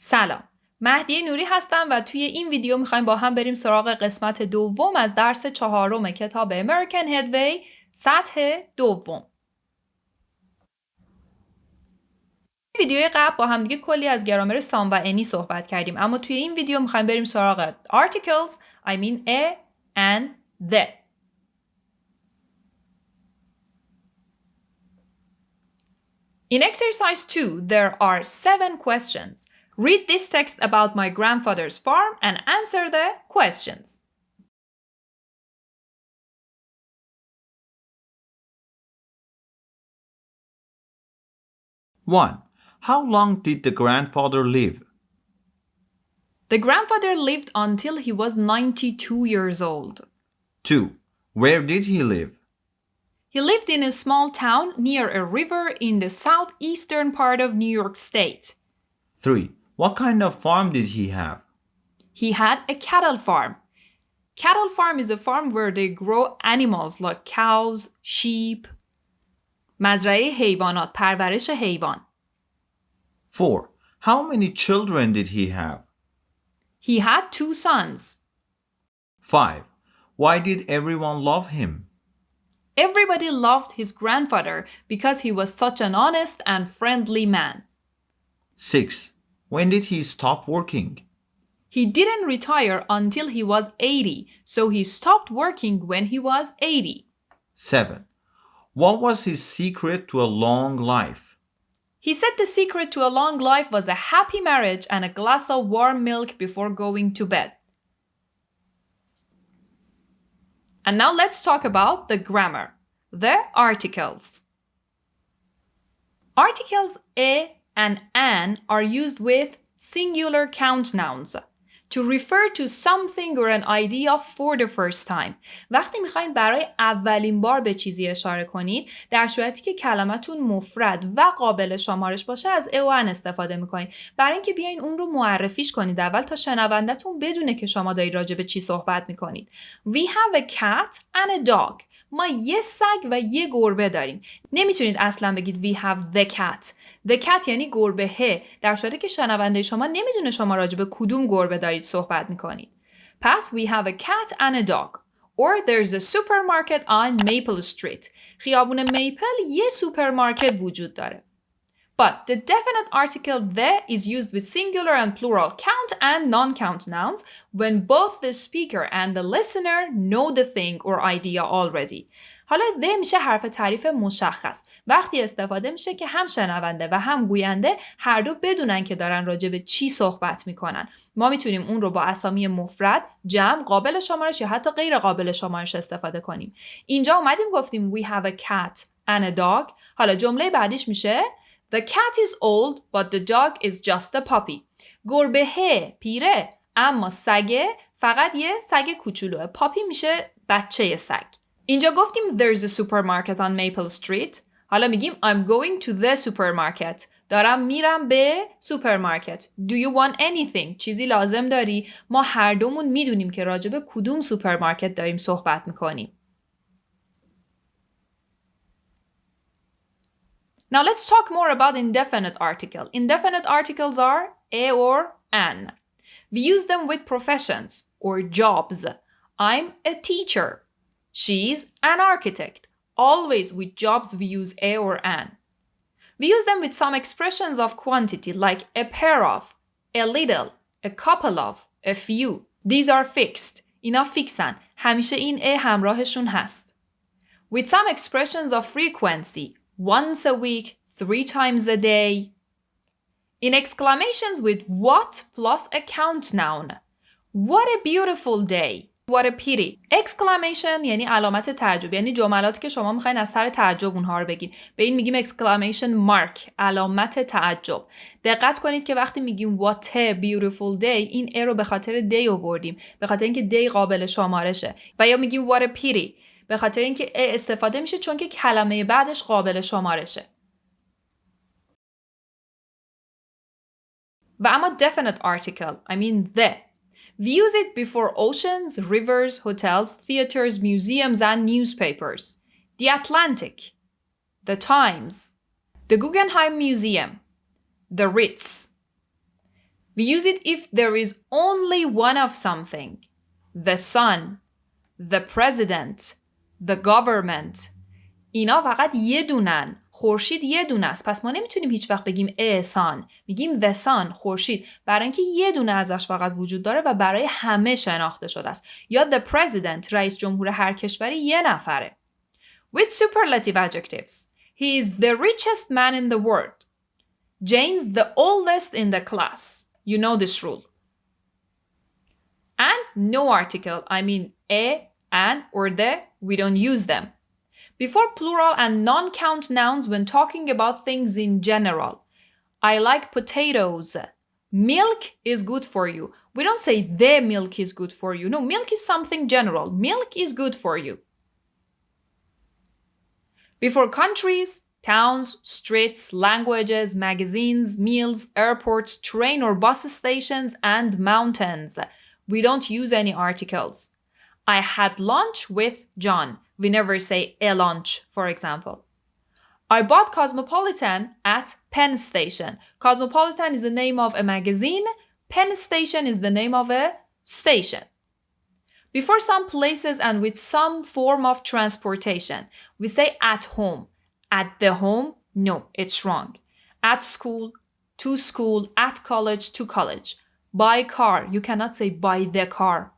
سلام، مهدی نوری هستم و توی این ویدیو میخوایم با هم بریم سراغ قسمت دوم از درس 4 کتاب American Headway سطح دوم. ویدیوی قبل با هم دیگه کلی از گرامر سام و انی صحبت کردیم، اما توی این ویدیو میخوایم بریم سراغ articles, I mean a and the. In exercise 2, there are 7 questions. Read this text about my grandfather's farm and answer the questions. One. How long did the grandfather live? The grandfather lived until he was 92 years old. 2. Where did he live? He lived in a small town near a river in the southeastern part of New York State. 3. What kind of farm did he have? He had a cattle farm. Cattle farm is a farm where they grow animals like cows, sheep. مزرعه حیوانات، پرورش حیوان. 4. How many children did he have? He had 2 sons. 5. Why did everyone love him? Everybody loved his grandfather because he was such an honest and friendly man. 6. When did he stop working? He didn't retire until he was 80, so he stopped working when he was 80. 7. What was his secret to a long life? He said the secret to a long life was a happy marriage and a glass of warm milk before going to bed. And now let's talk about the grammar. The articles. Articles a and an are used with singular count nouns to refer to something or an idea for the first time. وقتی میخواین برای اولین بار به چیزی اشاره کنید، در صورتی که کلمتون مفرد و قابل شمارش باشه از ا و ان استفاده میکنید. برای اینکه بیاین اون رو معرفیش کنید اول تا شنوندتون بدونه که شما دارید راجع به چی صحبت میکنید. We have a cat and a dog. ما یه سگ و یه گربه داریم. نمیتونید اصلا بگید we have the cat. The cat یعنی گربه، در صورتی که شنونده شما نمیدونه شما راجع به کدوم گربه دارید صحبت میکنید. پس we have a cat and a dog. Or there's a supermarket on Maple Street. خیابون میپل یه سوپرمارکت وجود داره. But the definite article the is used with singular and plural count and non-count nouns when both the speaker and the listener know the thing or idea already. حالا the میشه حرف تعریف مشخص. وقتی استفاده میشه که هم شنونده و هم گوینده هر دو بدونن که دارن راجع به چی صحبت میکنن. ما میتونیم اون رو با اسامی مفرد، جمع، قابل شمارش یا حتی غیر قابل شمارش استفاده کنیم. اینجا اومدیم گفتیم we have a cat and a dog. حالا جمله بعدیش میشه The cat is old but the dog is just a puppy. گربه پیره اما سگه فقط یه سگ کوچولوه. پاپی میشه بچه سگ. اینجا گفتیم there's a supermarket on Maple Street. حالا میگیم I'm going to the supermarket. دارم میرم به سوپرمارکت. Do you want anything? چیزی لازم داری؟ ما هر دومون میدونیم که راجع به کدوم سوپرمارکت داریم صحبت میکنیم. Now let's talk more about indefinite article. Indefinite articles are a or an. We use them with professions or jobs. I'm a teacher. She's an architect. Always with jobs we use a or an. We use them with some expressions of quantity like a pair of, a little, a couple of, a few. These are fixed. اینا فیکسن. همیشه این a همراهشون هست. With some expressions of frequency. Once a week, 3 times a day. In exclamations with what plus a count noun. What a beautiful day. What a pity. Exclamation یعنی علامت تعجب، یعنی جملاتی که شما میخواین از سر تعجب اونها رو بگین. به این میگیم exclamation mark، علامت تعجب. دقت کنید که وقتی میگیم what a beautiful day این a رو به خاطر day آوردیم، به خاطر اینکه day قابل شمارشه. و یا میگیم what a pity به خاطر اینکه a استفاده میشه چون که کلمه بعدش قابل شمارشه. و اما definite article, I mean the. We use it before oceans, rivers, hotels, theaters, museums, and newspapers. The Atlantic, the Times, the Guggenheim Museum, the Ritz. We use it if there is only one of something. The sun, the president, the government. اینا فقط یه دونن. خورشید یه دونه است. پس ما نمیتونیم هیچ وقت بگیم a sun. میگیم the sun، خورشید. برای اینکه یه دونه ازش فقط وجود داره و برای همه شناخته شده است. یا the president، رئیس جمهور هر کشوری یه نفره. With superlative adjectives. He is the richest man in the world. Jane's the oldest in the class. You know this rule. And no article, I mean a, an, or the, we don't use them. Before plural and non-count nouns when talking about things in general. I like potatoes. Milk is good for you. We don't say the milk is good for you. No, milk is something general. Milk is good for you. Before countries, towns, streets, languages, magazines, meals, airports, train or bus stations, and mountains. We don't use any articles. I had lunch with John. We never say a lunch, for example. I bought Cosmopolitan at Penn Station. Cosmopolitan is the name of a magazine. Penn Station is the name of a station. Before some places and with some form of transportation, we say at home. At the home, no, it's wrong. At school, at college, to college. By car, you cannot say by the car.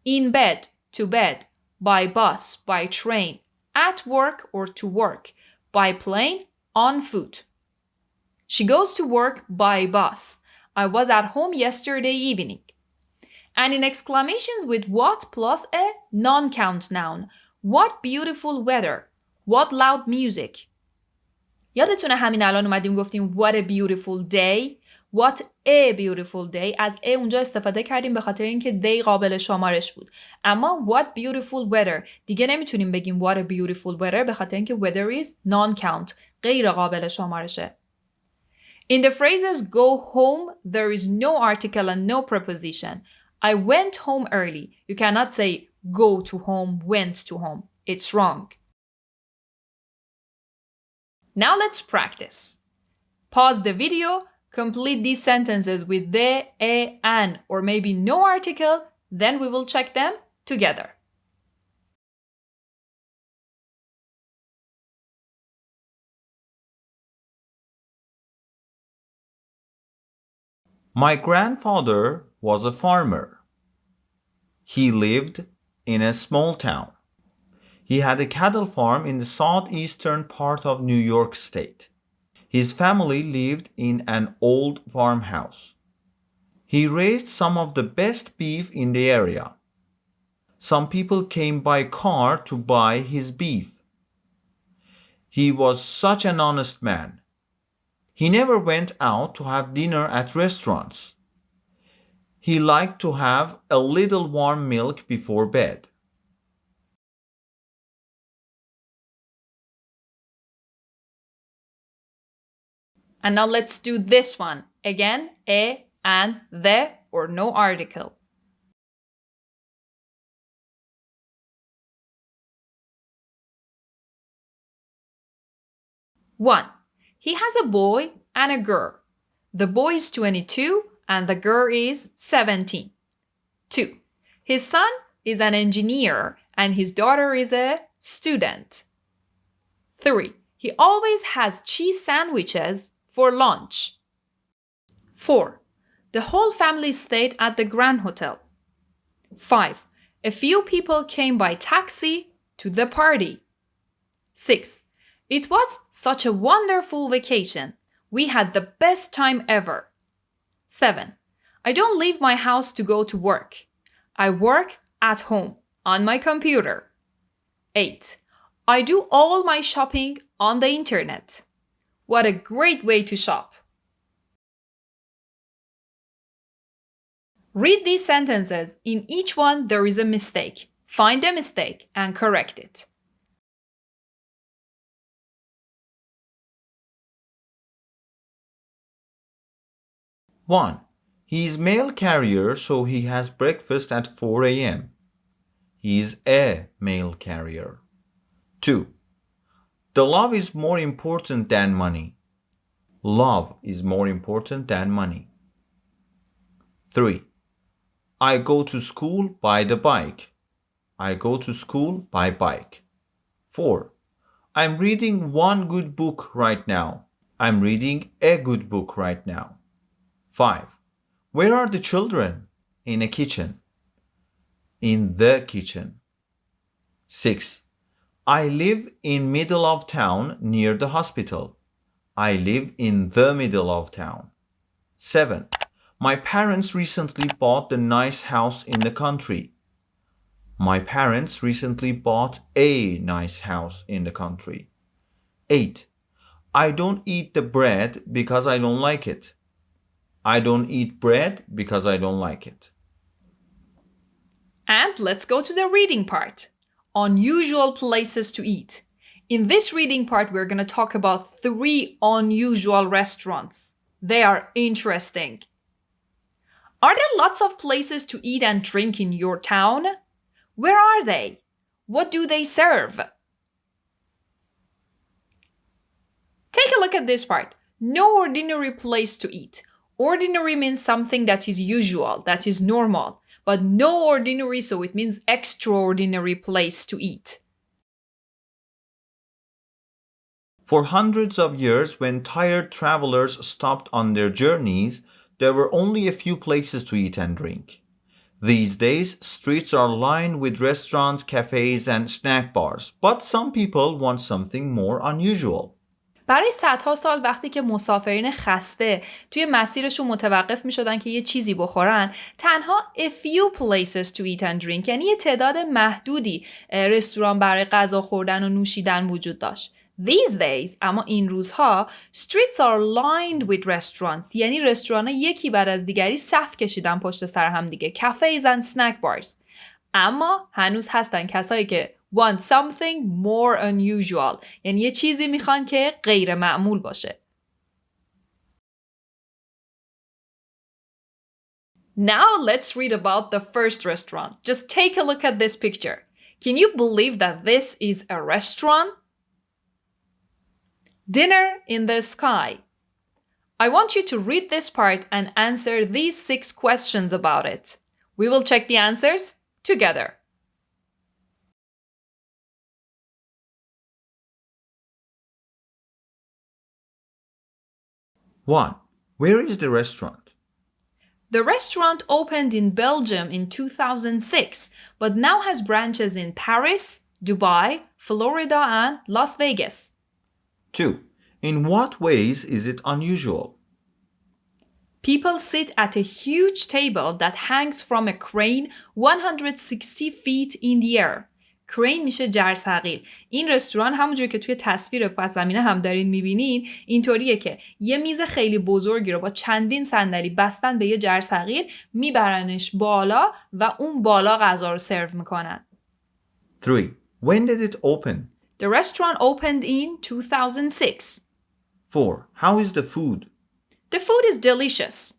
In bed, to bed. By bus, by train. At work or to work. By plane, on foot. She goes to work by bus. I was at home yesterday evening. And in exclamations with what plus a non-count noun. What beautiful weather. What loud music. یادتونه همین الان اومدیم گفتیم what a beautiful day. What a beautiful day. از a اونجا استفاده کردیم به خاطر اینکه day قابل شمارش بود. اما what beautiful weather. دیگه نمیتونیم بگیم what a beautiful weather به خاطر اینکه weather is non-count. غیر قابل شمارشه. In the phrases go home, there is no article and no preposition. I went home early. You cannot say go to home, went to home. It's wrong. Now let's practice. Pause the video, complete these sentences with the, a, an, or maybe no article, then we will check them together. My grandfather was a farmer. He lived in a small town. He had a cattle farm in the southeastern part of New York State. His family lived in an old farmhouse. He raised some of the best beef in the area. Some people came by car to buy his beef. He was such an honest man. He never went out to have dinner at restaurants. He liked to have a little warm milk before bed. And now let's do this one. Again, a, an, the, or no article. One. He has a boy and a girl. The boy is 22 and the girl is 17. 2. His son is an engineer and his daughter is a student. 3. He always has cheese sandwiches for lunch. 4. The whole family stayed at the Grand Hotel. 5. A few people came by taxi to the party. 6. It was such a wonderful vacation. We had the best time ever. 7. I don't leave my house to go to work. I work at home on my computer. 8. I do all my shopping on the internet. What a great way to shop. Read these sentences. In each one, there is a mistake. Find the mistake and correct it. One. He is mail carrier, so he has breakfast at 4 a.m. He is a mail carrier. 2. The love is more important than money. Love is more important than money. 3. I go to school by the bike. I go to school by bike. 4. I'm reading one good book right now. I'm reading a good book right now. 5. Where are the children? In a kitchen. In the kitchen. 6. I live in middle of town near the hospital. I live in the middle of town. 7. My parents recently bought a nice house in the country. My parents recently bought a nice house in the country. 8. I don't eat the bread because I don't like it. I don't eat bread because I don't like it. And let's go to the reading part. Unusual places to eat. In this reading part, we're going to talk about 3 unusual restaurants. They are interesting. Are there lots of places to eat and drink in your town? Where are they? What do they serve? Take a look at this part. No ordinary place to eat. Ordinary means something that is usual, that is normal. But no ordinary, so it means extraordinary place to eat. For hundreds of years, when tired travelers stopped on their journeys, there were only a few places to eat and drink. These days, streets are lined with restaurants, cafes, and snack bars, but some people want something more unusual. برای صدها سال وقتی که مسافرین خسته توی مسیرشون متوقف می شدن که یه چیزی بخورن، تنها a few places to eat and drink، یعنی یه تعداد محدودی رستوران برای غذا خوردن و نوشیدن وجود داشت. These days، اما این روزها streets are lined with restaurants، یعنی رستوران‌ها یکی بعد از دیگری صف کشیدن پشت سر هم دیگه. cafes and snack bars. اما هنوز هستن کسایی که want something more unusual، یعنی یه چیزی میخوان که غیر معمول باشه. Now let's read about the first restaurant. Just take a look at this picture. Can you believe that this is a restaurant? Dinner in the sky. I want you to read this part and answer these 6 questions about it. We will check the answers together. 1. Where is the restaurant? The restaurant opened in Belgium in 2006, but now has branches in Paris, Dubai, Florida, and Las Vegas. 2. In what ways is it unusual? People sit at a huge table that hangs from a crane 160 feet in the air. crane میشه جرثقیل. این رستوران همونجور که توی تصویر پس زمینه هم دارین میبینین اینطوریه که یه میز خیلی بزرگی رو با چندین صندلی بستن به یه جرثقیل، میبرنش بالا و اون بالا غذا رو سرو میکنن. 3. When did it open? The restaurant opened in 2006. 4. How is the food? The food is delicious.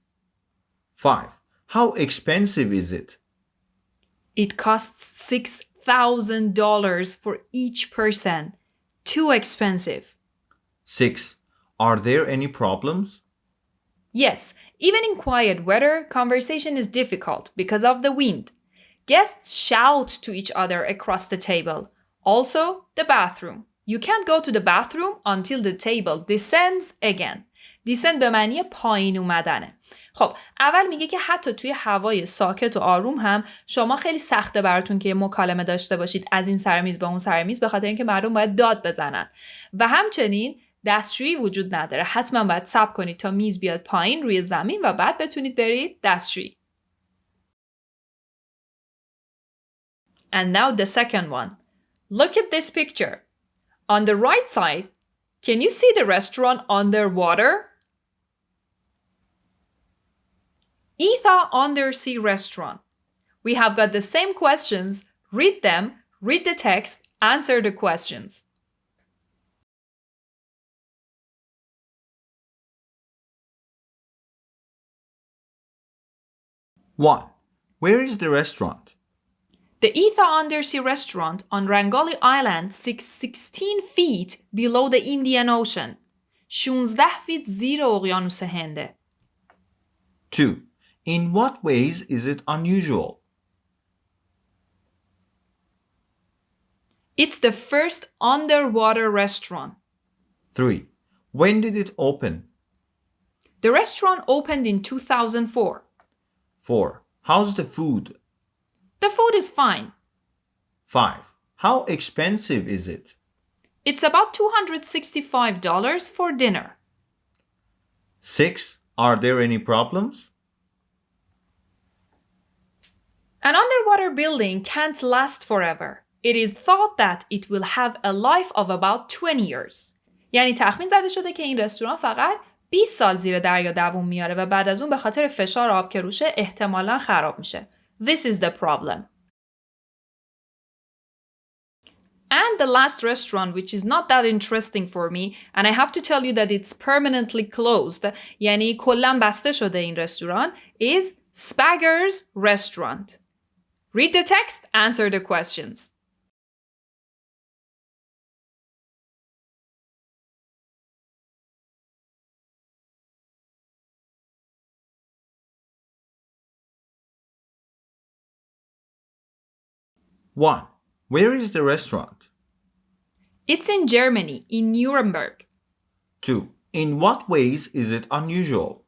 5. How expensive is it? It costs $6,000 for each person. Too expensive. 6. Are there any problems? Yes, even in quiet weather, conversation is difficult because of the wind. Guests shout to each other across the table. Also, the bathroom. You can't go to the bathroom until the table descends again. Descend به معنی پایین اومدنه. خب اول میگه که حتی توی هوای ساکت و آروم هم شما خیلی سخته براتون که مکالمه داشته باشید از این سر میز به اون سر میز، به خاطر اینکه مردم باید داد بزنن و همچنین دستشویی وجود نداره. حتما باید صبر کنید تا میز بیاد پایین روی زمین و بعد بتونید برید دستشویی. And now the second one. Look at this picture. On the right side, can you see the restaurant underwater? Etha Undersea Restaurant. We have got the same questions. Read them, read the text, answer the questions. One. Where is the restaurant? The Etha Undersea Restaurant on Rangali Island sits 16 feet below the Indian Ocean. 16 feet زیر اقیانوس هنده. 2. In what ways is it unusual? It's the first underwater restaurant. 3. When did it open? The restaurant opened in 2004. 4. How's the food? The food is fine. 5. How expensive is it? It's about $265 for dinner. 6. Are there any problems? An underwater building can't last forever. It is thought that it will have a life of about 20 years. یعنی تخمین زده شده که این رستوران فقط 20 سال زیر دریا دووم میاره و بعد از اون به خاطر فشار آب که روشه احتمالاً خراب میشه. This is the problem. And the last restaurant, which is not that interesting for me, and I have to tell you that it's permanently closed, یعنی کلاً بسته شده این رستوران, is Spaggers Restaurant. Read the text, answer the questions. One. Where is the restaurant? It's in Germany, in Nuremberg. 2. In what ways is it unusual?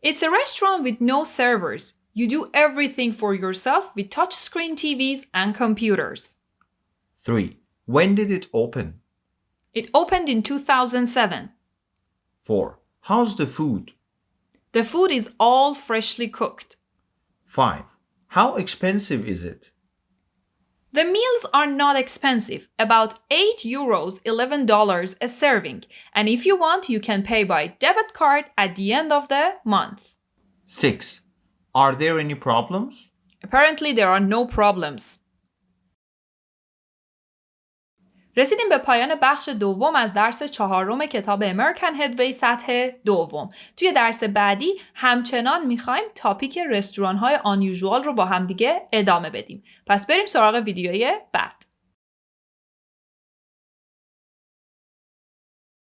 It's a restaurant with no servers. You do everything for yourself with touchscreen TVs and computers. 3. When did it open? It opened in 2007. 4. How's the food? The food is all freshly cooked. 5. How expensive is it? The meals are not expensive, about €8, $11 a serving, and if you want, you can pay by debit card at the end of the month. 6. Are there any problems? Apparently there are no problems. رسیدیم به پایان بخش دوم از درس 4 کتاب American Headway سطح دوم. توی درس بعدی همچنان میخوایم تاپیک رستوران های unusual رو با هم دیگه ادامه بدیم. پس بریم سراغ ویدیوی بعد.